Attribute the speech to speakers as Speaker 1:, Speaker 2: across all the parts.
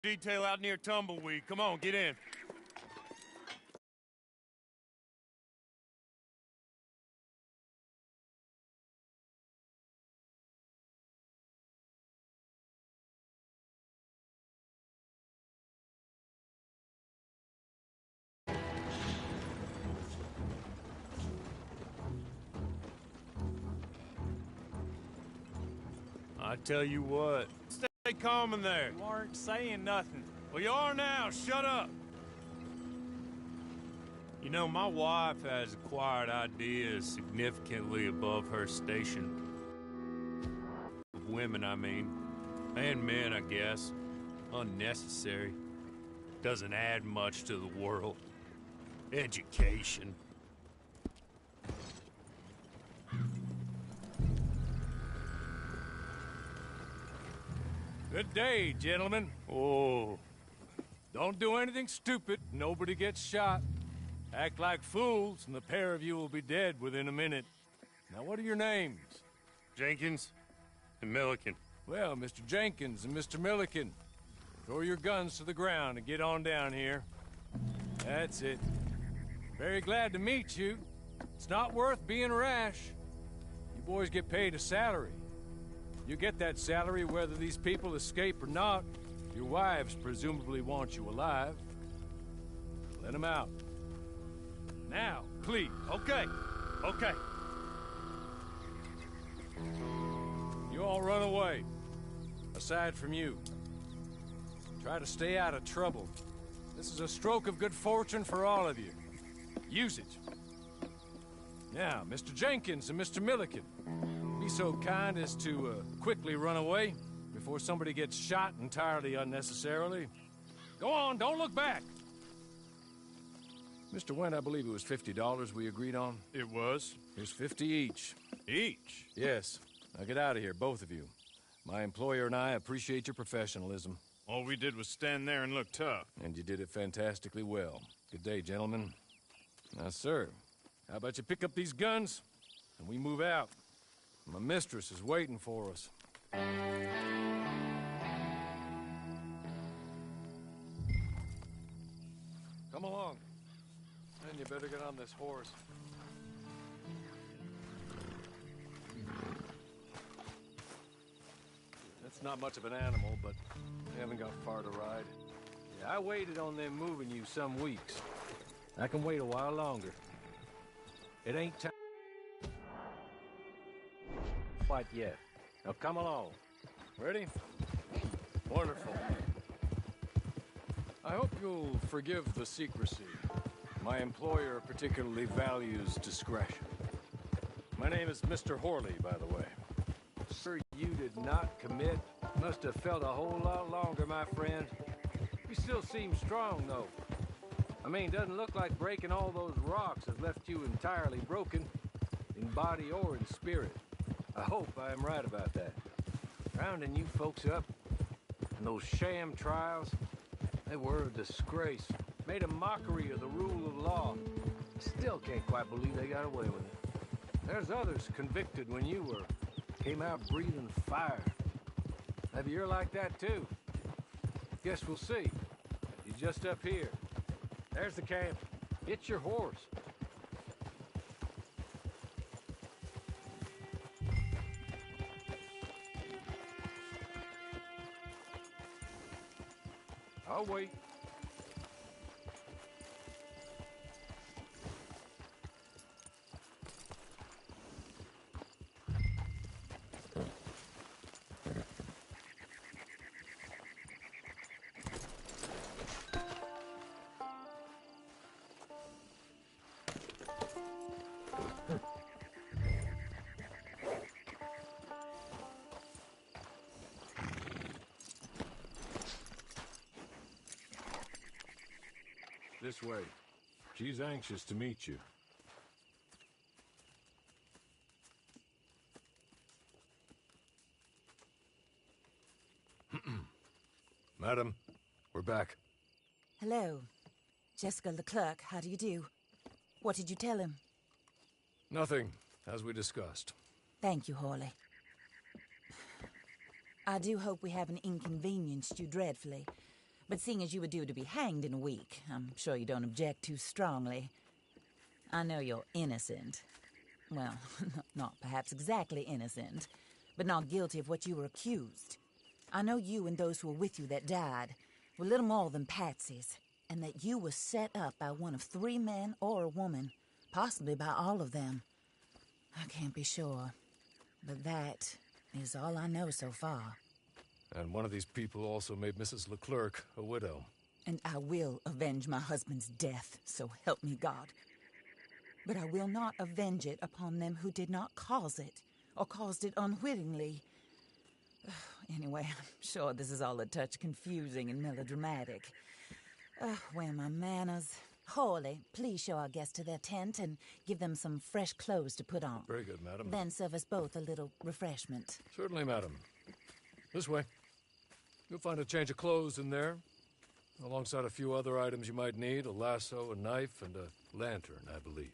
Speaker 1: Detail out near Tumbleweed. Come on, get in. I tell you what, stay calm in there.
Speaker 2: You aren't saying nothing.
Speaker 1: Well, you are now. Shut up. You know, my wife has acquired ideas significantly above her station. Of women, I mean. And men, I guess. Unnecessary. Doesn't add much to the world. Education.
Speaker 2: Good day, gentlemen.
Speaker 1: Oh.
Speaker 2: Don't do anything stupid. Nobody gets shot. Act like fools, and the pair of you will be dead within a minute. Now, what are your names?
Speaker 1: Jenkins and Milliken.
Speaker 2: Well, Mr. Jenkins and Mr. Milliken, throw your guns to the ground and get on down here. That's it. Very glad to meet you. It's not worth being rash. You boys get paid a salary. You get that salary whether these people escape or not. Your wives presumably want you alive. Let them out. Now, please.
Speaker 1: Okay. Okay.
Speaker 2: You all run away. Aside from you. Try to stay out of trouble. This is a stroke of good fortune for all of you. Use it. Now, Mr. Jenkins and Mr. Milliken, be so kind as to quickly run away before somebody gets shot entirely unnecessarily. Go on, don't look back. Mr. Wynn, I believe it was $50 we agreed on.
Speaker 1: It was.
Speaker 2: Here's 50 each.
Speaker 1: Each?
Speaker 2: Yes. Now get out of here, both of you. My employer and I appreciate your professionalism.
Speaker 1: All we did was stand there and look tough.
Speaker 2: And you did it fantastically well. Good day, gentlemen. Now, sir, how about you pick up these guns and we move out? My mistress is waiting for us. Come along. And you better get on this horse. That's not much of an animal, but we haven't got far to ride. Yeah, I waited on them moving you some weeks. I can wait a while longer. It ain't time quite yet. Now come along. Ready? Wonderful. I hope you'll forgive the secrecy. My employer particularly values discretion. My name is Mr. Horley, by the way. Sir, you did not commit. Must have felt a whole lot longer, my friend. You still seem strong, though. I mean, doesn't look like breaking all those rocks has left you entirely broken, in body or in spirit. I hope I am right about that. Rounding you folks up, and those sham trials, they were a disgrace. Made a mockery of the rule of law. Still can't quite believe they got away with it. There's others convicted when you were. Came out breathing fire. Maybe you're like that too. Guess we'll see. You're just up here. There's the camp. Get your horse. I'll wait. This way. She's anxious to meet you. Madam, we're back.
Speaker 3: Hello. Jessica Leclerc, how do you do? What did you tell him?
Speaker 2: Nothing, as we discussed.
Speaker 3: Thank you, Hawley. I do hope we haven't inconvenienced you dreadfully. But seeing as you were due to be hanged in a week, I'm sure you don't object too strongly. I know you're innocent. Well, not perhaps exactly innocent, but not guilty of what you were accused. I know you and those who were with you that died were little more than patsies, and that you were set up by one of 3 men or a woman, possibly by all of them. I can't be sure, but that is all I know so far.
Speaker 2: And one of these people also made Mrs. Leclerc a widow.
Speaker 3: And I will avenge my husband's death, so help me God. But I will not avenge it upon them who did not cause it, or caused it unwittingly. Anyway, I'm sure this is all a touch confusing and melodramatic. Where are my manners? Hawley, please show our guests to their tent and give them some fresh clothes to put on.
Speaker 2: Very good, madam.
Speaker 3: Then serve us both a little refreshment.
Speaker 2: Certainly, madam. This way. You'll find a change of clothes in there, alongside a few other items you might need, a lasso, a knife, and a lantern, I believe.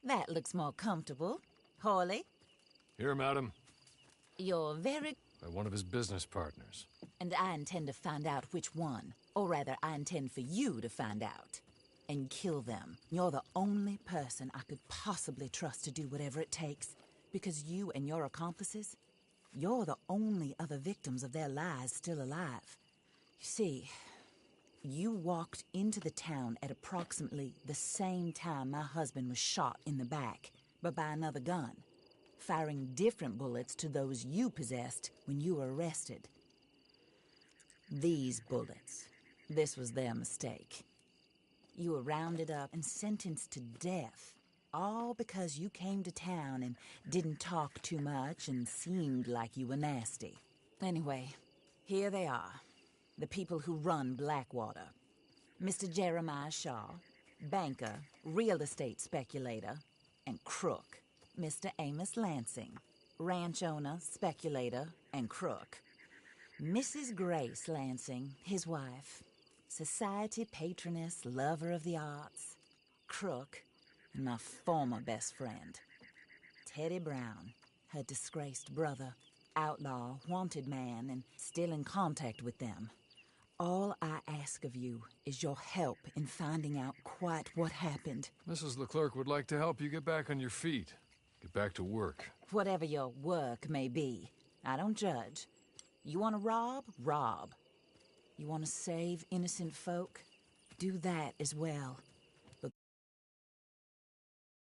Speaker 3: That looks more comfortable. Hawley,
Speaker 2: Here, madam.
Speaker 3: you're very...
Speaker 2: By one of his business partners.
Speaker 3: And I intend to find out which one. Or rather, I intend for you to find out. And kill them. You're the only person I could possibly trust to do whatever it takes. Because you and your accomplices, you're the only other victims of their lies still alive. You see, you walked into the town at approximately the same time my husband was shot in the back, but by another gun, firing different bullets to those you possessed when you were arrested. These bullets, this was their mistake. You were rounded up and sentenced to death, all because you came to town and didn't talk too much and seemed like you were nasty. Anyway, here they are, the people who run Blackwater. Mr. Jeremiah Shaw, banker, real estate speculator, and crook. Mr. Amos Lansing, ranch owner, speculator, and crook. Mrs. Grace Lansing, his wife, society patroness, lover of the arts, crook, and my former best friend. Teddy Brown, her disgraced brother, outlaw, wanted man, and still in contact with them. All I ask of you is your help in finding out quite what happened.
Speaker 2: Mrs. Leclerc would like to help you get back on your feet. Get back to work.
Speaker 3: Whatever your work may be, I don't judge. You want to rob? Rob. You want to save innocent folk? Do that as well.